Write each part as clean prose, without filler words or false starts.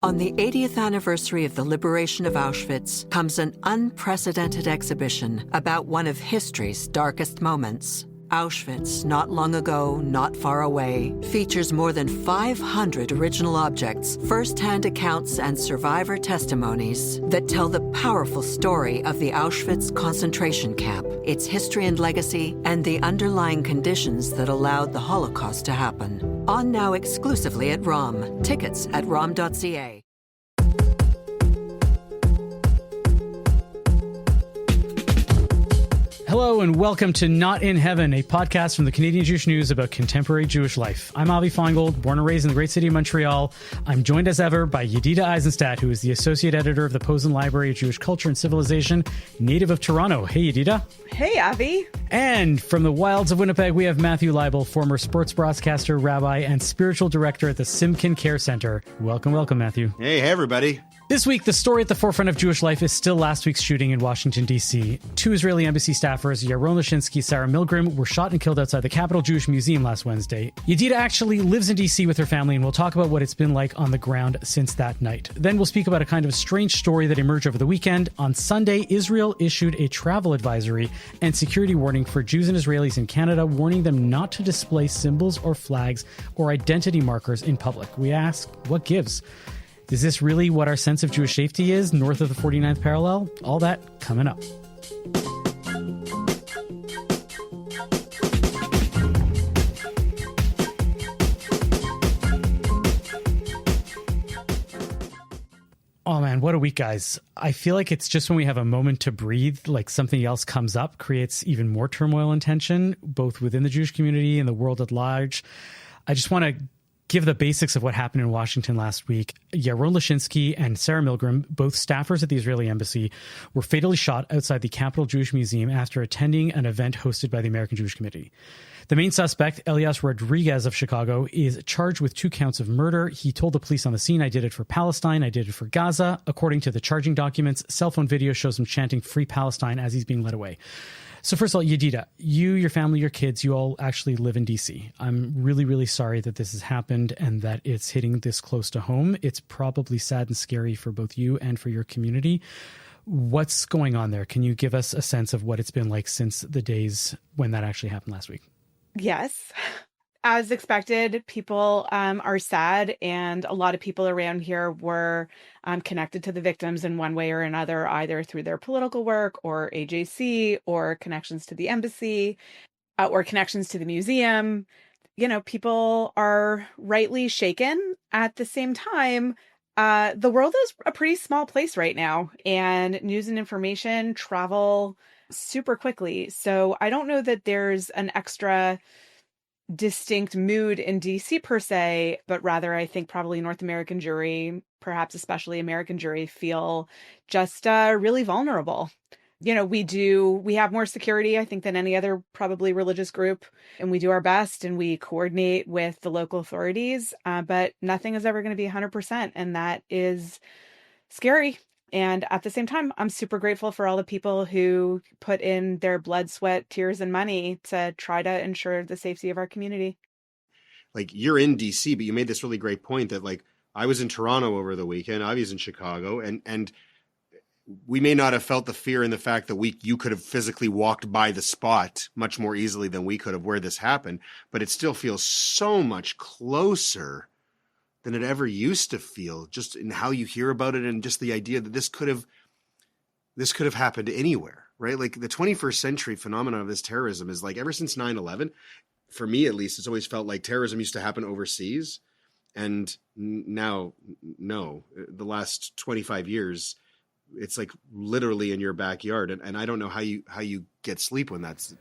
On the 80th anniversary of the liberation of Auschwitz comes an unprecedented exhibition about one of history's darkest moments. Auschwitz, Not Long Ago, Not Far Away, features more than 500 original objects, first-hand accounts, and survivor testimonies that tell the powerful story of the Auschwitz concentration camp, its history and legacy, and the underlying conditions that allowed the Holocaust to happen. On now exclusively at ROM. Tickets at rom.ca. Hello and welcome to Not in Heaven, a podcast from the Canadian Jewish News about contemporary Jewish life. I'm Avi Finegold, born and raised in the great city of Montreal. I'm joined as ever by Yedida Eisenstat, who is the associate editor of the Posen Library of Jewish Culture and Civilization, native of Toronto. Hey, Yedida. Hey, Avi. And from the wilds of Winnipeg, we have Matthew Leibel, former sports broadcaster, rabbi, and spiritual director at the Simkin Care Center. Welcome, Matthew. Hey, everybody. This week, the story at the forefront of Jewish life is still last week's shooting in Washington, D.C. Two Israeli embassy staffers, Yaron Lashinsky, Sarah Milgram, were shot and killed outside the Capitol Jewish Museum last Wednesday. Yedida actually lives in D.C. with her family, and we'll talk about what it's been like on the ground since that night. Then we'll speak about a kind of strange story that emerged over the weekend. On Sunday, Israel issued a travel advisory and security warning for Jews and Israelis in Canada, warning them not to display symbols or flags or identity markers in public. We ask, what gives? Is this really what our sense of Jewish safety is, north of the 49th parallel? All that coming up. Oh man, what a week, guys. I feel like it's just when we have a moment to breathe, like something else comes up, creates even more turmoil and tension, both within the Jewish community and the world at large. I just want to give the basics of what happened in Washington last week. Yaron Lashinsky and Sarah Milgram, both staffers at the Israeli embassy, were fatally shot outside the Capitol Jewish Museum after attending an event hosted by the American Jewish Committee. The main suspect, Elias Rodriguez of Chicago, is charged with 2 counts of murder. He told the police on the scene, "I did it for Palestine, I did it for Gaza." According to the charging documents, cell phone video shows him chanting "Free Palestine" as he's being led away. So first of all, Yedida, you, your family, your kids, you all actually live in D.C. I'm really, really sorry that this has happened and that it's hitting this close to home. It's probably sad and scary for both you and for your community. What's going on there? Can you give us a sense of what it's been like since the days when that actually happened last week? Yes. As expected, people are sad, and a lot of people around here were connected to the victims in one way or another, either through their political work or AJC or connections to the embassy or connections to the museum. You know, people are rightly shaken. At the same time, the world is a pretty small place right now, and news and information travel super quickly. So I don't know that there's an extra distinct mood in DC per se, but rather I think probably North American Jewry, perhaps especially American Jewry, feel just really vulnerable. You know, we have more security, I think, than any other probably religious group, and we do our best and we coordinate with the local authorities, but nothing is ever going to be 100%, and that is scary. And at the same time, I'm super grateful for all the people who put in their blood, sweat, tears, and money to try to ensure the safety of our community. Like, you're in DC, but you made this really great point that, like, I was in Toronto over the weekend, Avi's in Chicago, and we may not have felt the fear in the fact that you could have physically walked by the spot much more easily than we could have where this happened, but it still feels so much closer than it ever used to feel, just in how you hear about it, and just the idea that this could have happened anywhere, right? Like, the 21st century phenomenon of this terrorism is, like, ever since 9/11, for me at least, it's always felt like terrorism used to happen overseas. And now, no, the last 25 years, it's like literally in your backyard. And I don't know how you get sleep when that's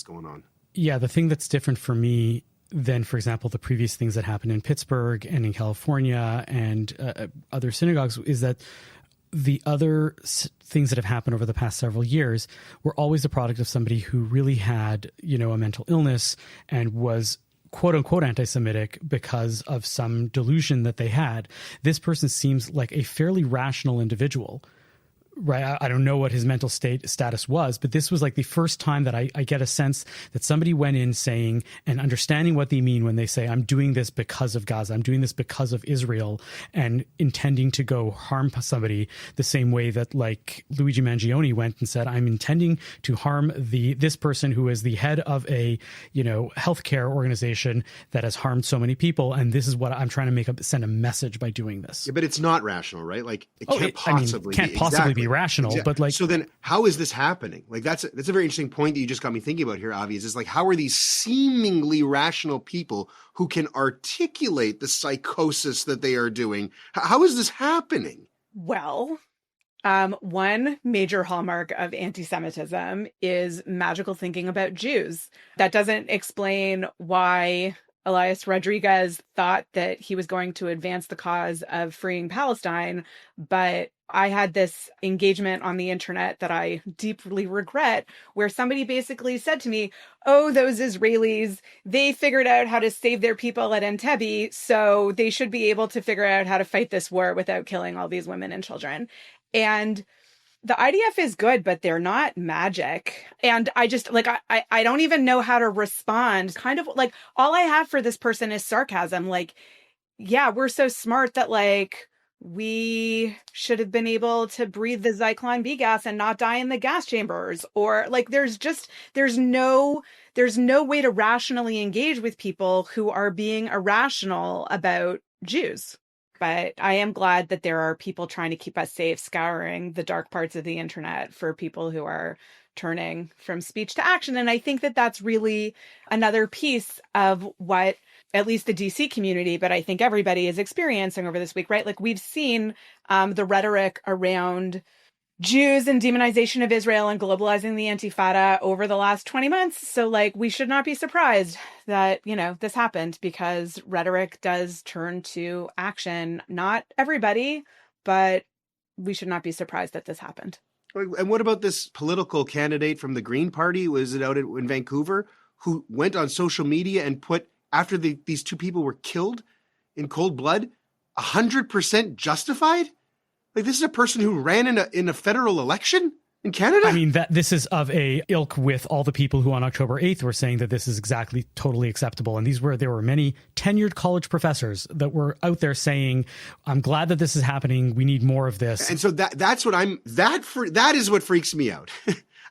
going on. Yeah. The thing that's different for me than, for example, the previous things that happened in Pittsburgh and in California and other synagogues is that the other things that have happened over the past several years were always the product of somebody who really had, a mental illness and was quote unquote anti-Semitic because of some delusion that they had. This person seems like a fairly rational individual right? I don't know what his mental status was, but this was like the first time that I get a sense that somebody went in saying and understanding what they mean when they say, I'm doing this because of Gaza, I'm doing this because of Israel, and intending to go harm somebody the same way that like Luigi Mangione went and said, I'm intending to harm this person who is the head of a, healthcare organization that has harmed so many people. And this is what I'm trying to send a message by doing this. Yeah, but it's not rational, right? Like it can't possibly be rational, but like, so then how is this happening? Like that's a very interesting point that you just got me thinking about here, Avi, is like, how are these seemingly rational people who can articulate the psychosis that they are doing? How is this happening? Well, one major hallmark of anti-Semitism is magical thinking about Jews. That doesn't explain why Elias Rodriguez thought that he was going to advance the cause of freeing Palestine, but I had this engagement on the internet that I deeply regret, where somebody basically said to me, oh, those Israelis, they figured out how to save their people at Entebbe, so they should be able to figure out how to fight this war without killing all these women and children. And the IDF is good, but they're not magic. And I just like, I don't even know how to respond. Kind of like all I have for this person is sarcasm. Like, yeah, we're so smart that like we should have been able to breathe the Zyklon B gas and not die in the gas chambers. Or like, there's no way to rationally engage with people who are being irrational about Jews. But I am glad that there are people trying to keep us safe, scouring the dark parts of the internet for people who are turning from speech to action. And I think that that's really another piece of what at least the DC community, but I think everybody is experiencing over this week, right? Like we've seen the rhetoric around Jews and demonization of Israel and globalizing the Intifada over the last 20 months. So like, we should not be surprised that, this happened, because rhetoric does turn to action. Not everybody, but we should not be surprised that this happened. And what about this political candidate from the Green Party? Was it out in Vancouver, who went on social media and put, after these two people were killed in cold blood, 100% justified? Like, this is a person who ran in a federal election in Canada? I mean, that this is of a ilk with all the people who on October 8th were saying that this is exactly totally acceptable. And there were many tenured college professors that were out there saying, I'm glad that this is happening. We need more of this. And so that is what freaks me out.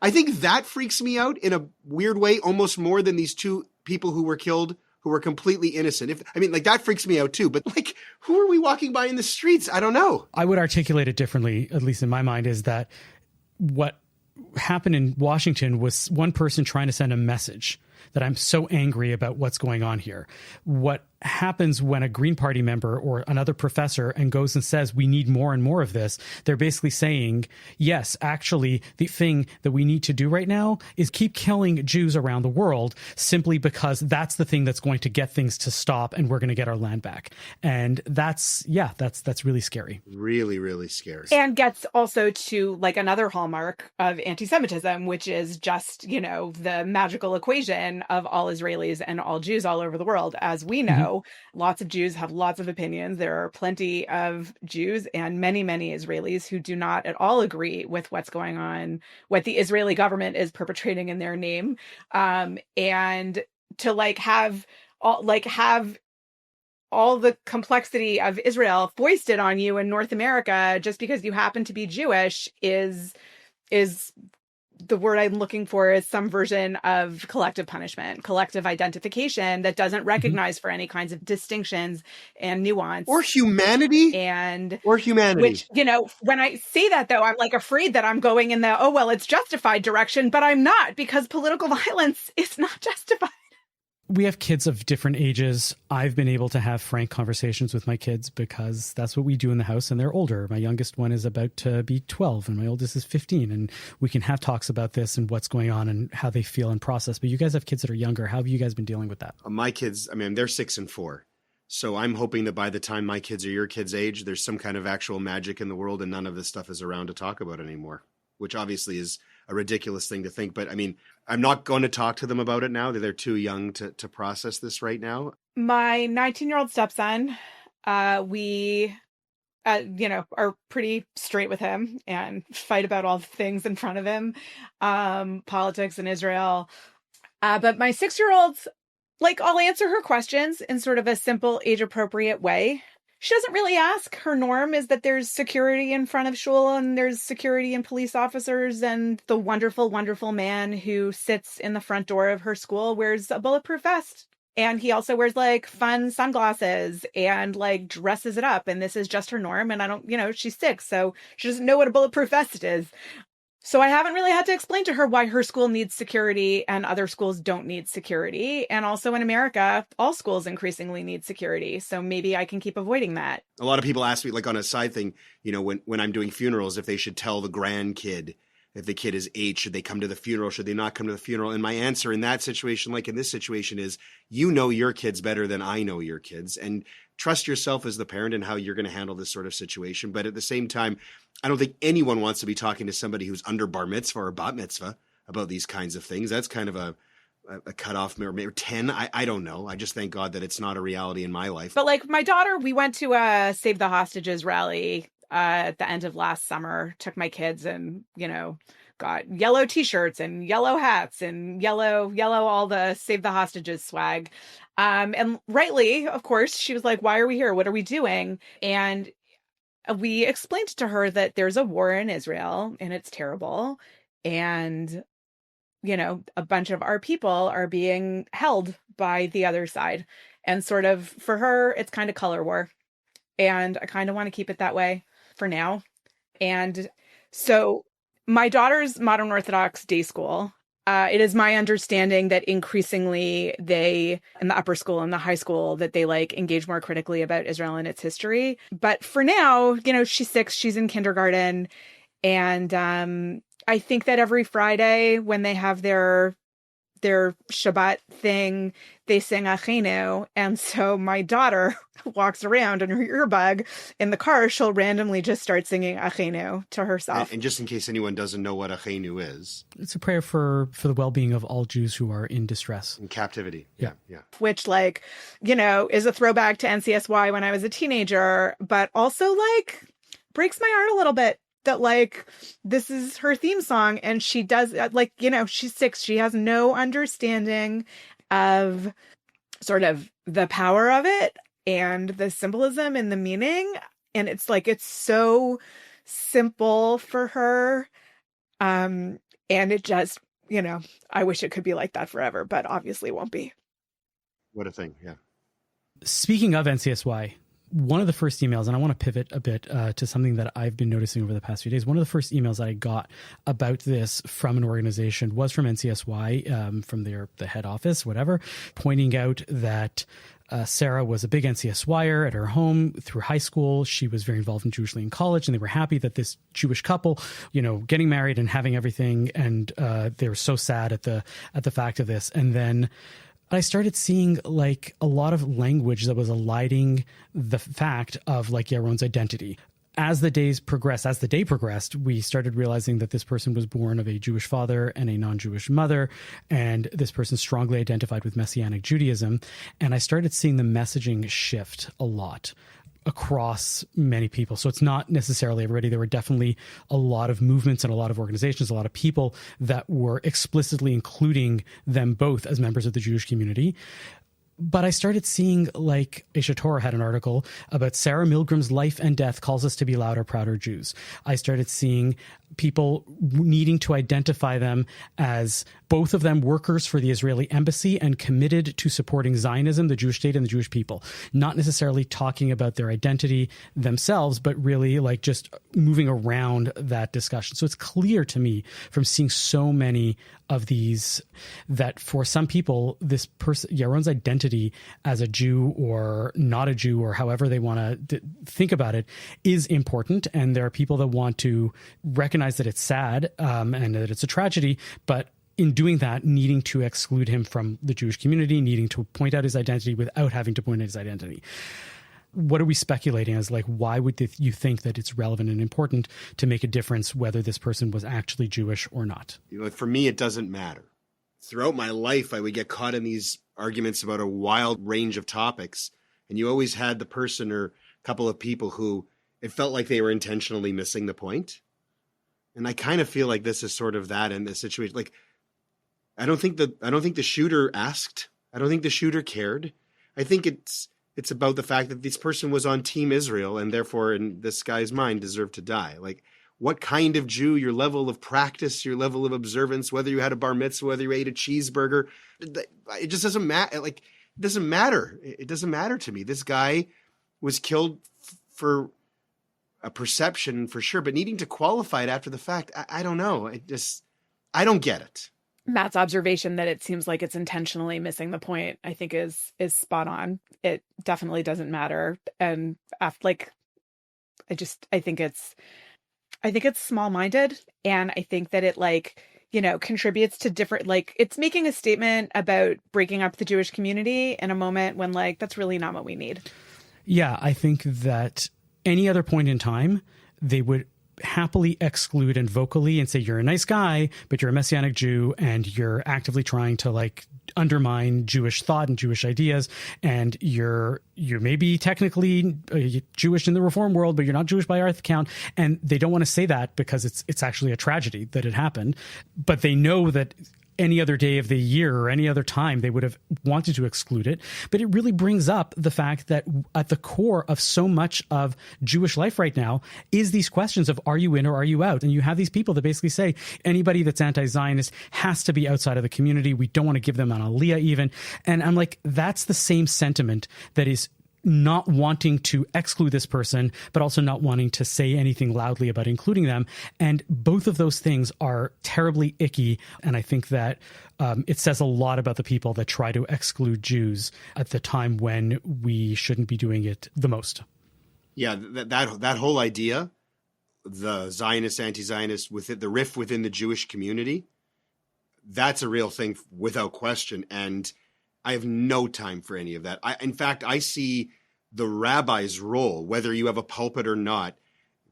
I think that freaks me out in a weird way, almost more than these two people who were killed, who were completely innocent. That freaks me out too. But like, who are we walking by in the streets? I don't know. I would articulate it differently, at least in my mind, is that what happened in Washington was one person trying to send a message that I'm so angry about what's going on here. What happens when a Green Party member or another professor and goes and says, we need more and more of this, they're basically saying, yes, actually, the thing that we need to do right now is keep killing Jews around the world simply because that's the thing that's going to get things to stop and we're going to get our land back. And that's really scary. Really, really scary. And gets also to like another hallmark of anti-Semitism, which is just, the magical equation of all Israelis and all Jews all over the world. As we know, lots of Jews have lots of opinions. There are plenty of Jews and many, many Israelis who do not at all agree with what's going on, what the Israeli government is perpetrating in their name. And to have all the complexity of Israel foisted on you in North America just because you happen to be Jewish is the word I'm looking for is some version of collective punishment, collective identification that doesn't recognize for any kinds of distinctions and nuance. Or humanity. Which, when I say that, though, I'm like afraid that I'm going in the, it's justified direction, but I'm not, because political violence is not justified. We have kids of different ages. I've been able to have frank conversations with my kids because that's what we do in the house, and they're older. My youngest one is about to be 12 and my oldest is 15, and we can have talks about this and what's going on and how they feel and process. But you guys have kids that are younger. How have you guys been dealing with that? My kids, they're 6 and 4. So I'm hoping that by the time my kids are your kids' age, there's some kind of actual magic in the world and none of this stuff is around to talk about anymore, which obviously is a ridiculous thing to think. But I'm not going to talk to them about it now. They're too young to process this right now. My 19-year-old stepson, we are pretty straight with him and fight about all the things in front of him, politics in Israel. But my 6-year-old's like, I'll answer her questions in sort of a simple, age-appropriate way. She doesn't really ask. Her norm is that there's security in front of shul and there's security and police officers, and the wonderful, wonderful man who sits in the front door of her school wears a bulletproof vest. And he also wears like fun sunglasses and like dresses it up. And this is just her norm. And I don't, she's 6, so she doesn't know what a bulletproof vest is. So I haven't really had to explain to her why her school needs security and other schools don't need security. And also in America, all schools increasingly need security. So maybe I can keep avoiding that. A lot of people ask me, like on a side thing, when I'm doing funerals, if they should tell the grandkid, if the kid is 8, should they come to the funeral? Should they not come to the funeral? And my answer in that situation, like in this situation, is you know your kids better than I know your kids. And trust yourself as the parent and how you're going to handle this sort of situation. But at the same time, I don't think anyone wants to be talking to somebody who's under bar mitzvah or bat mitzvah about these kinds of things. That's kind of a cutoff, maybe 10. I don't know. I just thank God that it's not a reality in my life. But like my daughter, we went to a Save the Hostages rally at the end of last summer, took my kids and, got yellow t-shirts and yellow hats and yellow, all the Save the Hostages swag. And rightly, of course, she was like, why are we here? What are we doing? And we explained to her that there's a war in Israel and it's terrible. And, a bunch of our people are being held by the other side. And sort of for her, it's kind of color war. And I kind of want to keep it that way for now. And so my daughter's modern Orthodox day school, it is my understanding that increasingly they, in the upper school and the high school, that they like engage more critically about Israel and its history. But for now, she's 6, she's in kindergarten. And I think that every Friday when they have their Shabbat thing, they sing Achenu. And so my daughter walks around and her earbud in the car, she'll randomly just start singing Achenu to herself. And just in case anyone doesn't know what Achenu is. It's a prayer for the well-being of all Jews who are in distress. In captivity. Yeah. Which is a throwback to NCSY when I was a teenager, but also breaks my heart a little bit. That this is her theme song and she does she's 6. She has no understanding of sort of the power of it and the symbolism and the meaning. And it's so simple for her. And it just, I wish it could be like that forever, but obviously it won't be. What a thing. Yeah. Speaking of NCSY, one of the first emails, and I want to pivot a bit to something that I've been noticing over the past few days. One of the first emails that I got about this from an organization was from NCSY, from the head office, whatever, pointing out that Sarah was a big NCSYer at her home through high school. She was very involved in Jewish League in college, and they were happy that this Jewish couple, getting married and having everything, and they were so sad at the fact of this. And then I started seeing a lot of language that was eliding the fact of Yaron's identity. As the day progressed, we started realizing that this person was born of a Jewish father and a non-Jewish mother, and this person strongly identified with Messianic Judaism. And I started seeing the messaging shift a lot across many people. So it's not necessarily everybody. There were definitely a lot of movements and a lot of organizations, a lot of people that were explicitly including them both as members of the Jewish community. But I started seeing, Aisha Torah had an article about Sarah Milgram's life and death calls us to be louder, prouder Jews. I started seeing people needing to identify them as both of them workers for the Israeli embassy and committed to supporting Zionism, the Jewish state, and the Jewish people. Not necessarily talking about their identity themselves, but really just moving around that discussion. So it's clear to me from seeing so many of these that for some people, this person, Yaron's identity as a Jew or not a Jew or however they want to think about it is important. And there are people that want to recognize that it's sad and that it's a tragedy, but in doing that, needing to exclude him from the Jewish community, needing to point out his identity without having to point out his identity. What are we speculating as why would you think that it's relevant and important to make a difference whether this person was actually Jewish or not? For me, it doesn't matter. Throughout my life, I would get caught in these arguments about a wild range of topics. And you always had the person or couple of people who, it felt like they were intentionally missing the point. And I kind of feel like this is sort of that in this situation. Like, I don't think the shooter asked. I don't think the shooter cared. I think it's about the fact that this person was on Team Israel and therefore, in this guy's mind, deserved to die. Like, what kind of Jew, your level of practice, your level of observance, whether you had a bar mitzvah, whether you ate a cheeseburger, it just doesn't matter. Like, it doesn't matter. It doesn't matter to me. This guy was killed for a perception, for sure, but needing to qualify it after the fact, I don't know. I don't get it. Matt's observation that it seems like it's intentionally missing the point, I think is spot on. It definitely doesn't matter. And I think it's small-minded. And I think that it contributes to different, it's making a statement about breaking up the Jewish community in a moment when that's really not what we need. Yeah, I think that any other point in time, they would happily exclude and vocally and say, you're a nice guy, but you're a Messianic Jew and you're actively trying to undermine Jewish thought and Jewish ideas. And you may be technically Jewish in the Reform world, but you're not Jewish by our count. And they don't want to say that because it's actually a tragedy that it happened. But they know that any other day of the year or any other time, they would have wanted to exclude it. But it really brings up the fact that at the core of so much of Jewish life right now is these questions of, are you in or are you out? And you have these people that basically say anybody that's anti-Zionist has to be outside of the community. We don't want to give them an aliyah even. And I'm like, that's the same sentiment that is not wanting to exclude this person, but also not wanting to say anything loudly about including them. And both of those things are terribly icky. And I think that it says a lot about the people that try to exclude Jews at the time when we shouldn't be doing it the most. Yeah, that whole idea, the Zionist, anti-Zionist, the rift within the Jewish community, that's a real thing without question. And I have no time for any of that. In fact, I see the rabbi's role, whether you have a pulpit or not.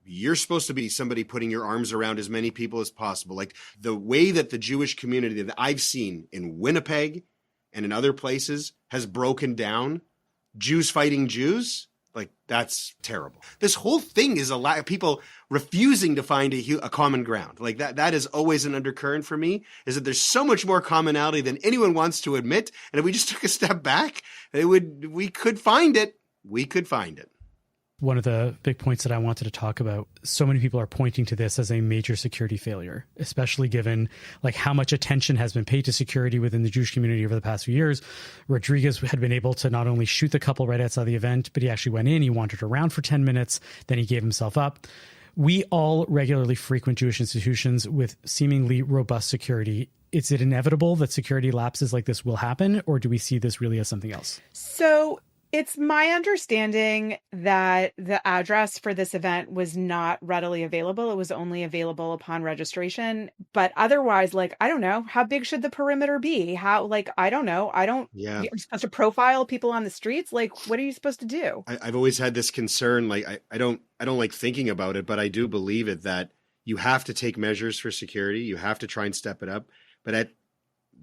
You're supposed to be somebody putting your arms around as many people as possible. Like the way that the Jewish community that I've seen in Winnipeg and in other places has broken down, Jews fighting Jews, that's terrible. This whole thing is a lot of people refusing to find a common ground. That is always an undercurrent for me, is that there's so much more commonality than anyone wants to admit. And if we just took a step back, we could find it. We could find it. One of the big points that I wanted to talk about, so many people are pointing to this as a major security failure, especially given how much attention has been paid to security within the Jewish community over the past few years. Rodriguez had been able to not only shoot the couple right outside the event, but he actually went in, he wandered around for 10 minutes, then he gave himself up. We all regularly frequent Jewish institutions with seemingly robust security. Is it inevitable that security lapses like this will happen, or do we see this really as something else? So it's my understanding that the address for this event was not readily available. It was only available upon registration. But otherwise, I don't know, how big should the perimeter be? How, I don't know. You're supposed to profile people on the streets? What are you supposed to do? I've always had this concern. I don't like thinking about it, but I do believe it, that you have to take measures for security. You have to try and step it up. But at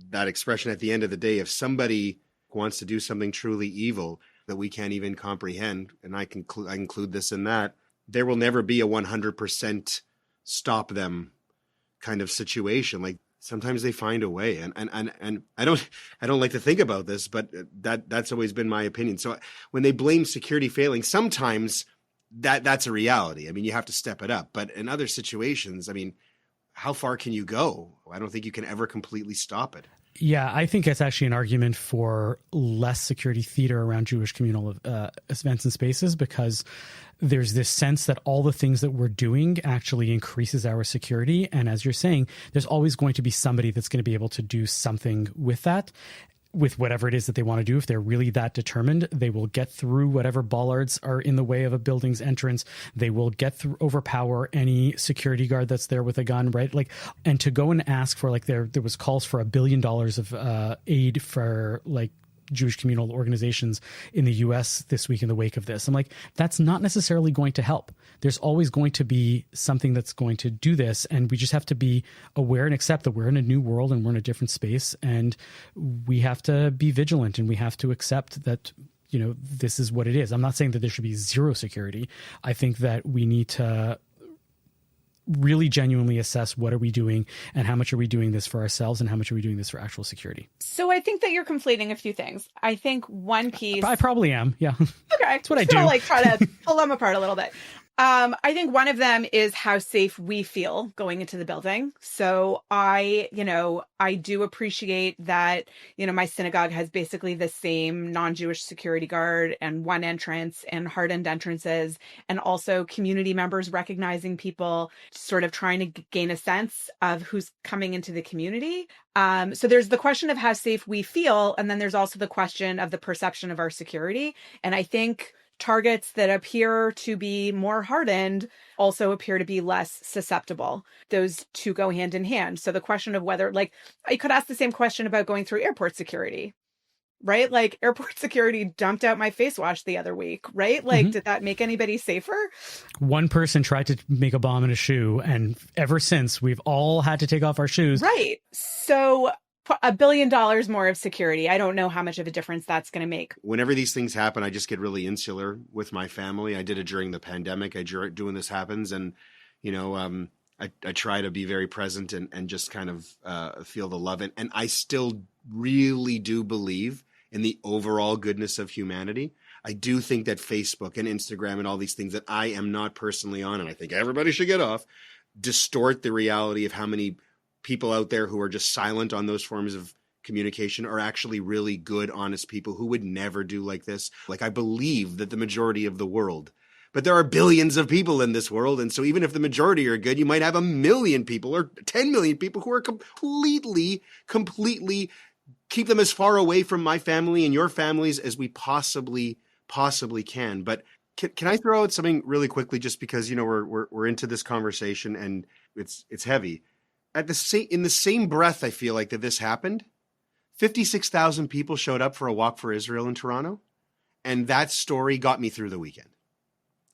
that expression, at the end of the day, if somebody wants to do something truly evil that we can't even comprehend, and I include this in that, there will never be a 100% stop them kind of situation. Sometimes they find a way, and I don't like to think about this, but that's always been my opinion. So when they blame security failing, sometimes that's a reality. I mean, you have to step it up, but in other situations, I mean, how far can you go? I don't think you can ever completely stop it. Yeah, I think it's actually an argument for less security theater around Jewish communal events and spaces, because there's this sense that all the things that we're doing actually increases our security. And as you're saying, there's always going to be somebody that's going to be able to do something with that, with whatever it is that they want to do. If they're really that determined, they will get through whatever bollards are in the way of a building's entrance. They will overpower any security guard that's there with a gun, right? And to go and ask for, there was calls for $1 billion of aid for Jewish communal organizations in the US this week in the wake of this. I'm like, that's not necessarily going to help. There's always going to be something that's going to do this. And we just have to be aware and accept that we're in a new world and we're in a different space. And we have to be vigilant, and we have to accept that this is what it is. I'm not saying that there should be zero security. I think that we need to really genuinely assess what are we doing and how much are we doing this for ourselves and how much are we doing this for actual security. So I think that you're conflating a few things. I think one piece... I probably am, yeah. Okay. That's what I do. Try to pull them apart a little bit. I think one of them is how safe we feel going into the building. So I do appreciate that, my synagogue has basically the same non-Jewish security guard and one entrance and hardened entrances, and also community members recognizing people, sort of trying to gain a sense of who's coming into the community. So there's the question of how safe we feel. And then there's also the question of the perception of our security. And I think targets that appear to be more hardened also appear to be less susceptible. Those two go hand in hand. So the question of whether, I could ask the same question about going through airport security, right? Airport security dumped out my face wash the other week, right? Did that make anybody safer? One person tried to make a bomb in a shoe, and ever since, we've all had to take off our shoes. Right. So $1 billion more of security. I don't know how much of a difference that's going to make. Whenever these things happen, I just get really insular with my family. I did it during the pandemic. I do when this happens. And, I try to be very present and just kind of feel the love. And I still really do believe in the overall goodness of humanity. I do think that Facebook and Instagram and all these things that I am not personally on, and I think everybody should get off, distort the reality of how many people out there who are just silent on those forms of communication are actually really good, honest people who would never do like this. I believe that the majority of the world, but there are billions of people in this world. And so even if the majority are good, you might have 1 million people or 10 million people who are completely keep them as far away from my family and your families as we possibly can. But can I throw out something really quickly, just because, we're into this conversation and it's heavy. In the same breath, I feel like that this happened. 56,000 people showed up for a walk for Israel in Toronto. And that story got me through the weekend.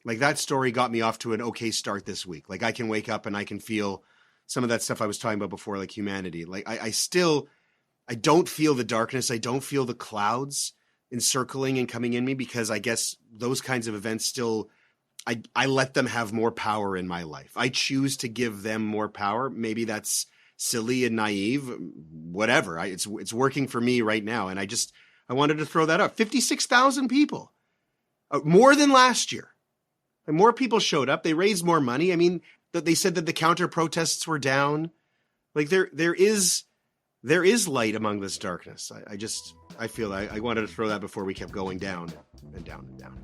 That story got me off to an okay start this week. I can wake up and I can feel some of that stuff I was talking about before, humanity. I don't feel the darkness. I don't feel the clouds encircling and coming in me, because I guess those kinds of events still, I let them have more power in my life. I choose to give them more power. Maybe that's silly and naive, whatever. It's working for me right now. And I wanted to throw that up. 56,000 people, more than last year. And more people showed up. They raised more money. I mean, they said that the counter protests were down. There is light among this darkness. I feel I wanted to throw that before we kept going down and down and down.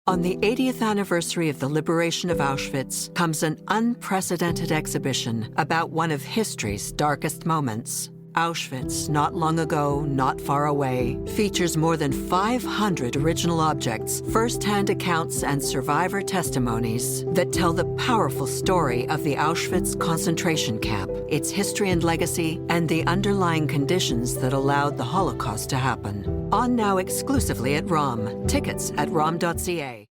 On the 80th anniversary of the liberation of Auschwitz comes an unprecedented exhibition about one of history's darkest moments. Auschwitz, Not Long Ago, Not Far Away, features more than 500 original objects, first-hand accounts, and survivor testimonies that tell the powerful story of the Auschwitz concentration camp, its history and legacy, and the underlying conditions that allowed the Holocaust to happen. On now exclusively at ROM. Tickets at rom.ca.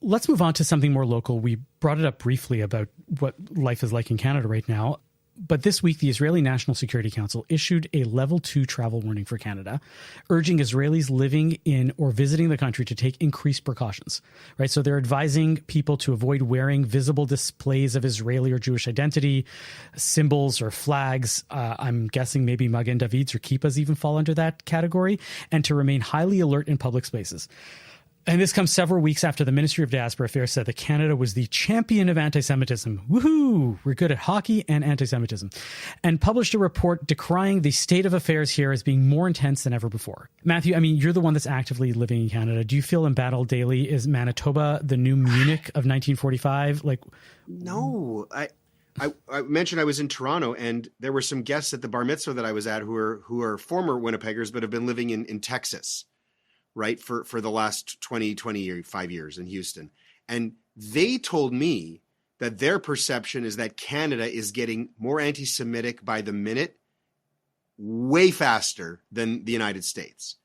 Let's move on to something more local. We brought it up briefly about what life is like in Canada right now. But this week, the Israeli National Security Council issued a level 2 travel warning for Canada, urging Israelis living in or visiting the country to take increased precautions, right? So they're advising people to avoid wearing visible displays of Israeli or Jewish identity, symbols or flags. I'm guessing maybe Magen David's or Kippas even fall under that category, and to remain highly alert in public spaces. And this comes several weeks after the Ministry of Diaspora Affairs said that Canada was the champion of anti-Semitism. Woohoo! We're good at hockey and anti-Semitism. And published a report decrying the state of affairs here as being more intense than ever before. Matthew, I mean, you're the one that's actively living in Canada. Do you feel embattled daily? Is Manitoba the new Munich of 1945? No. I mentioned I was in Toronto, and there were some guests at the bar mitzvah that I was at who are former Winnipeggers but have been living in Texas, right, for the last 25 years in Houston. And they told me that their perception is that Canada is getting more anti-Semitic by the minute way faster than the United States.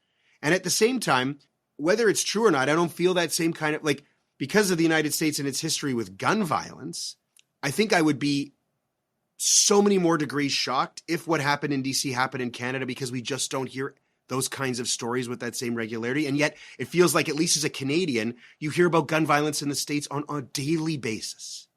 And at the same time, whether it's true or not, I don't feel that same kind of, like, because of the United States and its history with gun violence, I think I would be so many more degrees shocked if what happened in DC happened in Canada, because we just don't hear those kinds of stories with that same regularity. And yet it feels like, at least as a Canadian, you hear about gun violence in the States on a daily basis.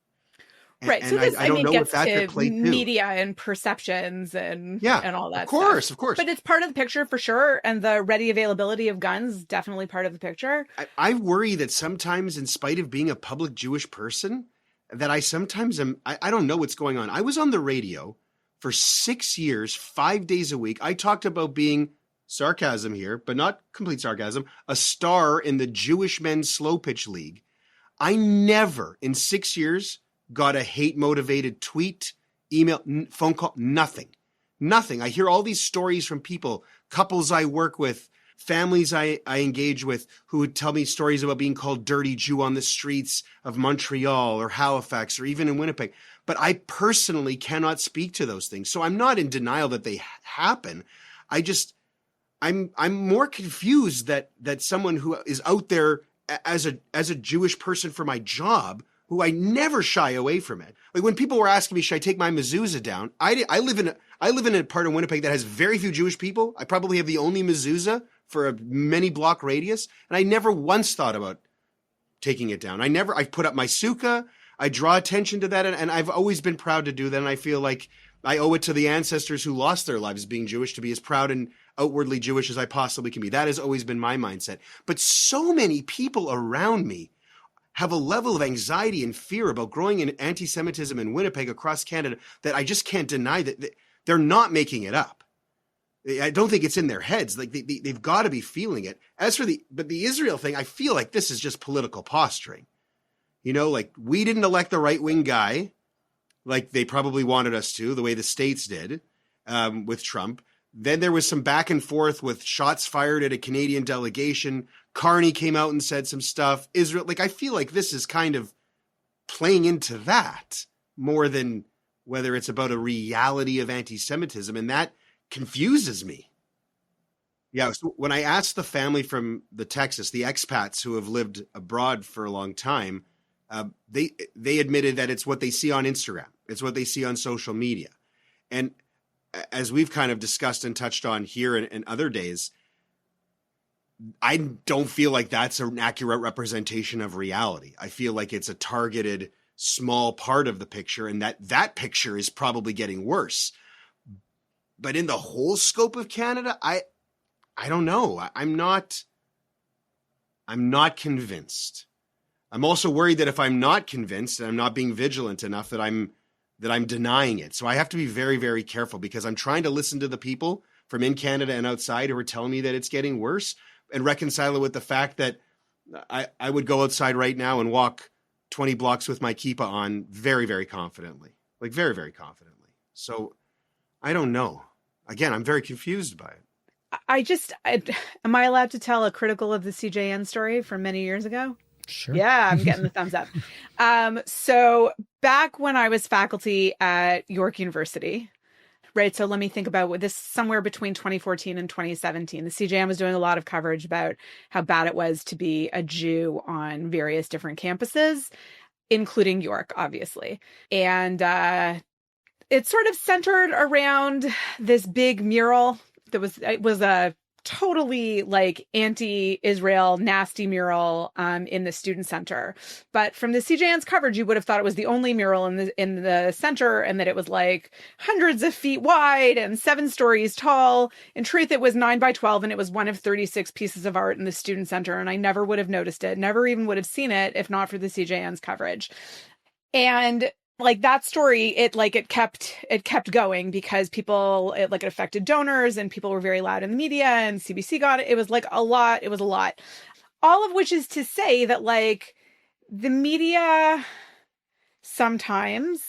Right. And so this, I don't know gets if that's at to play too. media and perceptions and all that of course, stuff. Of course. But it's part of the picture for sure. And the ready availability of guns, definitely part of the picture. I worry that sometimes, in spite of being a public Jewish person, that I sometimes am, I don't know what's going on. I was on the radio for 6 years, 5 days a week. I talked about being, sarcasm here, but not complete sarcasm, a star in the Jewish Men's Slow Pitch League. I never in 6 years got a hate-motivated tweet, email, phone call, nothing. Nothing. I hear all these stories from people, couples I work with, families I engage with, who would tell me stories about being called dirty Jew on the streets of Montreal or Halifax or even in Winnipeg. But I personally cannot speak to those things. So I'm not in denial that they happen. I'm more confused that someone who is out there as a Jewish person for my job, who I never shy away from it. Like when people were asking me, should I take my mezuzah down? I live in a part of Winnipeg that has very few Jewish people. I probably have the only mezuzah for a many block radius. And I never once thought about taking it down. I put up my sukkah. I draw attention to that. And I've always been proud to do that. And I feel like I owe it to the ancestors who lost their lives being Jewish to be as proud and outwardly Jewish as I possibly can be. That has always been my mindset. But so many people around me have a level of anxiety and fear about growing in anti-Semitism in Winnipeg across Canada that I just can't deny that they're not making it up. I don't think it's in their heads. Like they've got to be feeling it. But the Israel thing, I feel like this is just political posturing. You know, like we didn't elect the right-wing guy like they probably wanted us to, the way the states did with Trump. Then there was some back and forth with shots fired at a Canadian delegation. Carney came out and said some stuff. Israel, like I feel like this is kind of playing into that more than whether it's about a reality of anti-Semitism. And that confuses me. Yeah. So when I asked the family from the Texas, the expats who have lived abroad for a long time, they admitted that it's what they see on Instagram. It's what they see on social media. And as we've kind of discussed and touched on here and other days, I don't feel like that's an accurate representation of reality. I feel like it's a targeted small part of the picture, and that picture is probably getting worse. But in the whole scope of Canada, I don't know. I'm not convinced. I'm also worried that if I'm not convinced and I'm not being vigilant enough, that I'm denying it. So I have to be very, very careful, because I'm trying to listen to the people from in Canada and outside who are telling me that it's getting worse, and reconcile it with the fact that I would go outside right now and walk 20 blocks with my kippah on very, very confidently, like very, very confidently. So I don't know. Again, I'm very confused by it. Am I allowed to tell a critical of the CJN story from many years ago? Sure. Yeah, I'm getting the thumbs up. So back when I was faculty at York University, right? So let me think about this, somewhere between 2014 and 2017. The CJN was doing a lot of coverage about how bad it was to be a Jew on various different campuses, including York, obviously. And it sort of centered around this big mural that was a totally like anti-Israel nasty mural in the student center. But from the CJN's coverage, you would have thought it was the only mural in the center, and that it was like hundreds of feet wide and 7 stories tall. In truth, it was 9 by 12, and it was one of 36 pieces of art in the student center. And I never would have noticed it, never even would have seen it if not for the CJN's coverage. And like that story, it kept going, because it affected donors, and people were very loud in the media, and CBC got it. It was like a lot. It was a lot. All of which is to say that like the media sometimes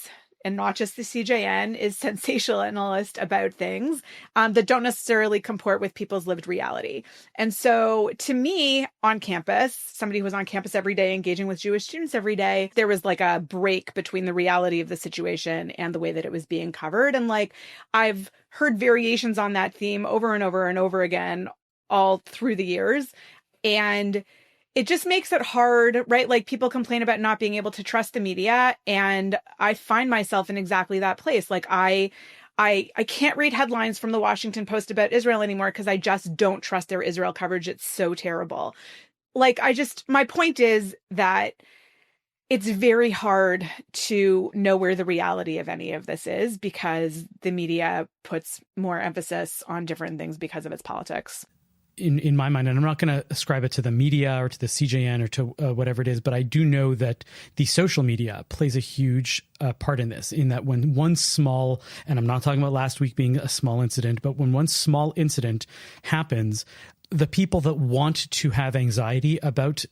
and not just the CJN, is sensationalist about things that don't necessarily comport with people's lived reality. And so to me, on campus, somebody who was on campus every day, engaging with Jewish students every day, there was like a break between the reality of the situation and the way that it was being covered. And like, I've heard variations on that theme over and over and over again all through the years. And it just makes it hard, right? Like, people complain about not being able to trust the media. And I find myself in exactly that place. Like, I can't read headlines from the Washington Post about Israel anymore because I just don't trust their Israel coverage. It's so terrible. Like, my point is that it's very hard to know where the reality of any of this is because the media puts more emphasis on different things because of its politics. In my mind, and I'm not going to ascribe it to the media or to the CJN or to whatever it is, but I do know that the social media plays a huge part in this, in that when one small, and I'm not talking about last week being a small incident, but when one small incident happens, the people that want to have anxiety about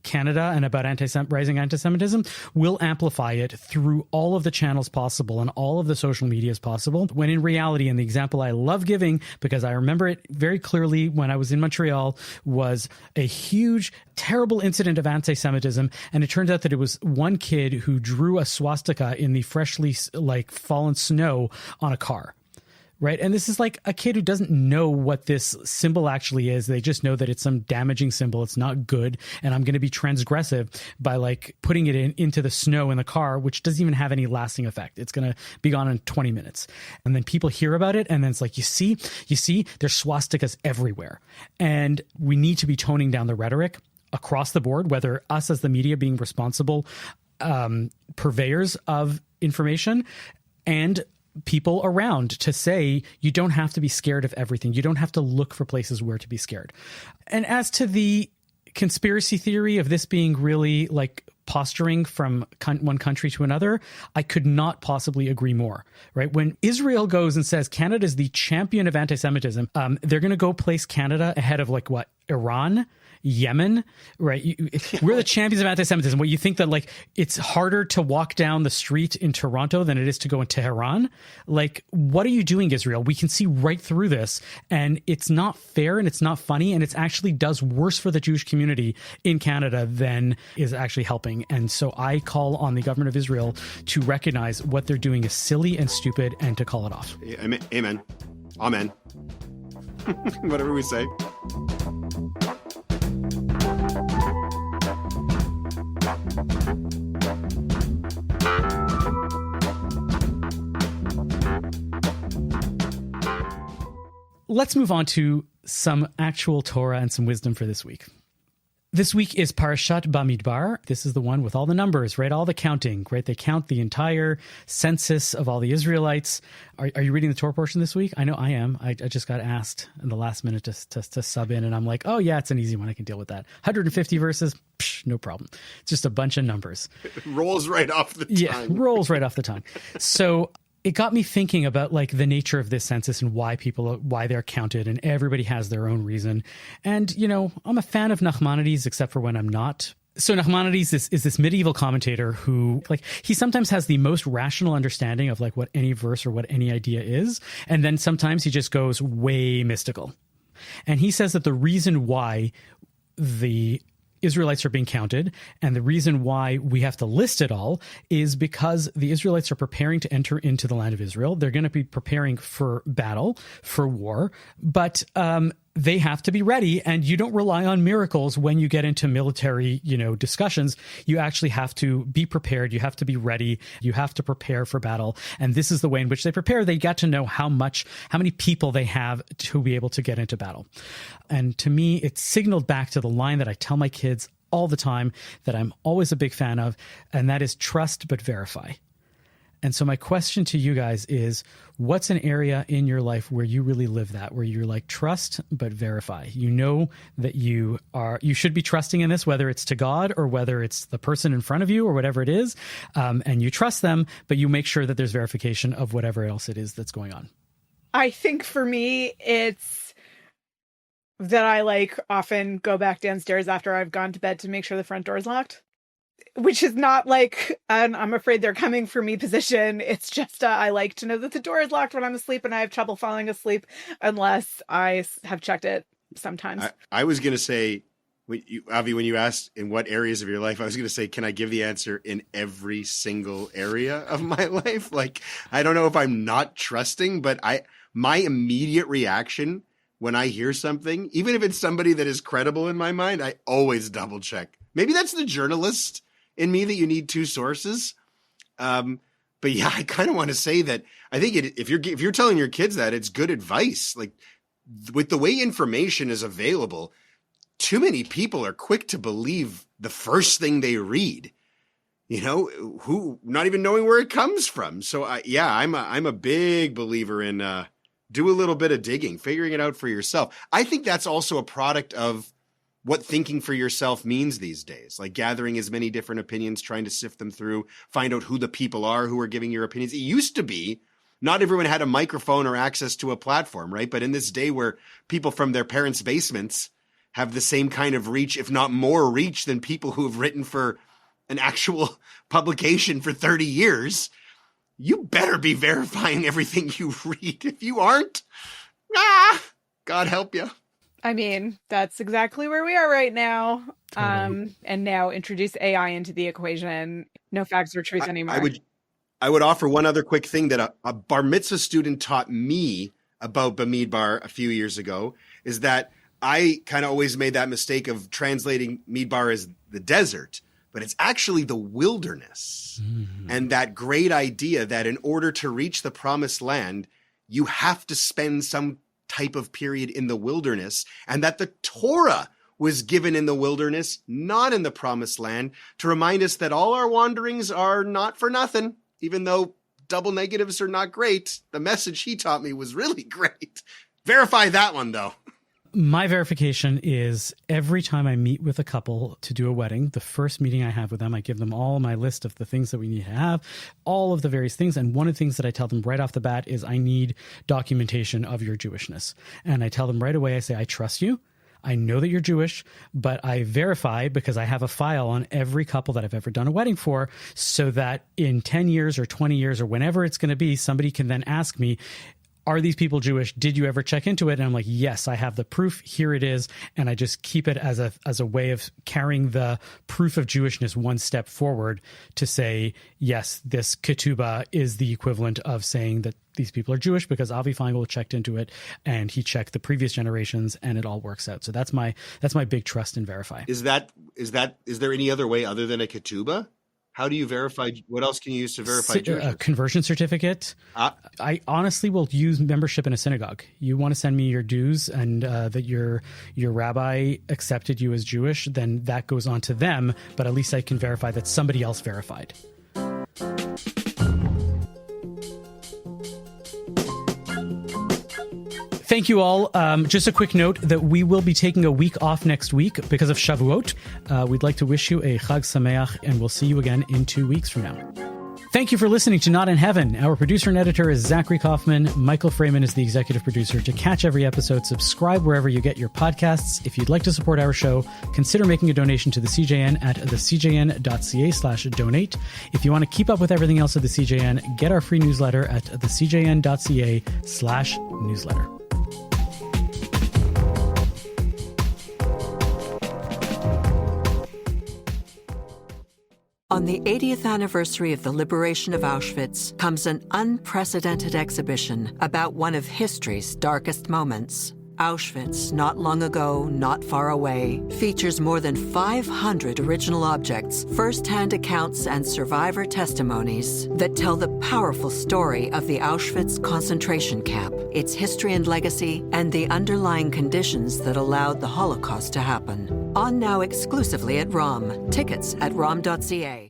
Canada and about rising anti-Semitism will amplify it through all of the channels possible and all of the social medias possible, when in reality, and the example I love giving because I remember it very clearly when I was in Montreal, was a huge, terrible incident of anti-Semitism. And it turns out that it was one kid who drew a swastika in the freshly fallen snow on a car. Right. And this is like a kid who doesn't know what this symbol actually is. They just know that it's some damaging symbol. It's not good. And I'm going to be transgressive by putting it into the snow in the car, which doesn't even have any lasting effect. It's going to be gone in 20 minutes. And then people hear about it. And then it's like, you see, there's swastikas everywhere. And we need to be toning down the rhetoric across the board, whether us as the media being responsible purveyors of information and people around, to say you don't have to be scared of everything. You don't have to look for places where to be scared. And as to the conspiracy theory of this being really posturing from one country to another, I could not possibly agree more, right? When Israel goes and says Canada is the champion of anti-Semitism, they're going to go place Canada ahead of Iran, Yemen, right? We're the champions of anti-Semitism. What, you think that it's harder to walk down the street in Toronto than it is to go in Tehran? What are you doing, Israel? We can see right through this, and it's not fair and it's not funny, and it actually does worse for the Jewish community in Canada than is actually helping. And so I call on the government of Israel to recognize what they're doing is silly and stupid and to call it off. Amen. Amen. Whatever we say. Let's move on to some actual Torah and some wisdom for this week. This week is Parashat Bamidbar. This is the one with all the numbers, right? All the counting, right? They count the entire census of all the Israelites. Are you reading the Torah portion this week? I know I am. I just got asked in the last minute to sub in, and I'm like, oh yeah, it's an easy one. I can deal with that. 150 verses, no problem. It's just a bunch of numbers. It rolls right off the tongue. Yeah, rolls right off the tongue. So it got me thinking about the nature of this census and why they're counted, and everybody has their own reason. And, I'm a fan of Nachmanides, except for when I'm not. So Nachmanides is this medieval commentator who, he sometimes has the most rational understanding of what any verse or what any idea is. And then sometimes he just goes way mystical. And he says that the reason why the Israelites are being counted, and the reason why we have to list it all, is because the Israelites are preparing to enter into the land of Israel. They're going to be preparing for battle, for war, but they have to be ready. And you don't rely on miracles when you get into military, discussions. You actually have to be prepared. You have to be ready. You have to prepare for battle. And this is the way in which they prepare. They get to know how many people they have to be able to get into battle. And to me, it signaled back to the line that I tell my kids all the time that I'm always a big fan of, and that is trust but verify. And so my question to you guys is, what's an area in your life where you really live that, where you're trust but verify? You know that you should be trusting in this, whether it's to God or whether it's the person in front of you or whatever it is, and you trust them, but you make sure that there's verification of whatever else it is that's going on. I think for me, it's that I often go back downstairs after I've gone to bed to make sure the front door is locked. which is not like an I'm afraid they're coming for me position. It's just I like to know that the door is locked when I'm asleep, and I have trouble falling asleep unless I have checked it sometimes. I was going to say, Avi, when you asked in what areas of your life, I was going to say, can I give the answer in every single area of my life? Like, I don't know if I'm not trusting, but my immediate reaction when I hear something, even if it's somebody that is credible in my mind, I always double check. Maybe that's the journalist in me that you need two sources. But yeah, I kind of want to say that I think if you're telling your kids that, it's good advice. Like, with the way information is available, too many people are quick to believe the first thing they read, who not even knowing where it comes from. So I'm a big believer in do a little bit of digging, figuring it out for yourself. I think that's also a product of what thinking for yourself means these days, like gathering as many different opinions, trying to sift them through, find out who the people are who are giving your opinions. It used to be not everyone had a microphone or access to a platform, right? But in this day where people from their parents' basements have the same kind of reach, if not more reach, than people who have written for an actual publication for 30 years, you better be verifying everything you read. If you aren't, God help you. I mean, that's exactly where we are right now. And now introduce AI into the equation. No facts or truth anymore. I would offer one other quick thing that a bar mitzvah student taught me about Bamidbar a few years ago, is that I kind of always made that mistake of translating Midbar as the desert, but it's actually the wilderness. Mm-hmm. And that great idea that in order to reach the promised land, you have to spend some type of period in the wilderness, and that the Torah was given in the wilderness, not in the promised land, to remind us that all our wanderings are not for nothing, even though double negatives are not great. The message he taught me was really great. Verify that one, though. My verification is every time I meet with a couple to do a wedding, the first meeting I have with them, I give them all my list of the things that we need to have, all of the various things. And one of the things that I tell them right off the bat is I need documentation of your Jewishness. And I tell them right away, I say, I trust you. I know that you're Jewish, but I verify because I have a file on every couple that I've ever done a wedding for, so that in 10 years or 20 years or whenever it's going to be, somebody can then ask me, are these people Jewish? Did you ever check into it? And I'm like, yes, I have the proof. Here it is. And I just keep it as a way of carrying the proof of Jewishness one step forward to say, yes, this ketubah is the equivalent of saying that these people are Jewish, because Avi Finegold checked into it and he checked the previous generations and it all works out. So that's my big trust in verify. Is there any other way other than a ketubah? How do you verify? What else can you use to verify Jewish? A conversion certificate. I honestly will use membership in a synagogue. You want to send me your dues and that your rabbi accepted you as Jewish, then that goes on to them. But at least I can verify that somebody else verified. Thank you all. Just a quick note that we will be taking a week off next week because of Shavuot. We'd like to wish you a Chag Sameach, and we'll see you again in 2 weeks from now. Thank you for listening to Not in Heaven. Our producer and editor is Zachary Kaufman. Michael Freeman is the executive producer. To catch every episode, subscribe wherever you get your podcasts. If you'd like to support our show, consider making a donation to the CJN at thecjn.ca/donate. If you want to keep up with everything else at the CJN, get our free newsletter at thecjn.ca/newsletter. On the 80th anniversary of the liberation of Auschwitz comes an unprecedented exhibition about one of history's darkest moments. Auschwitz, Not Long Ago, Not Far Away, features more than 500 original objects, first-hand accounts, and survivor testimonies that tell the powerful story of the Auschwitz concentration camp, its history and legacy, and the underlying conditions that allowed the Holocaust to happen. On now exclusively at ROM. Tickets at rom.ca.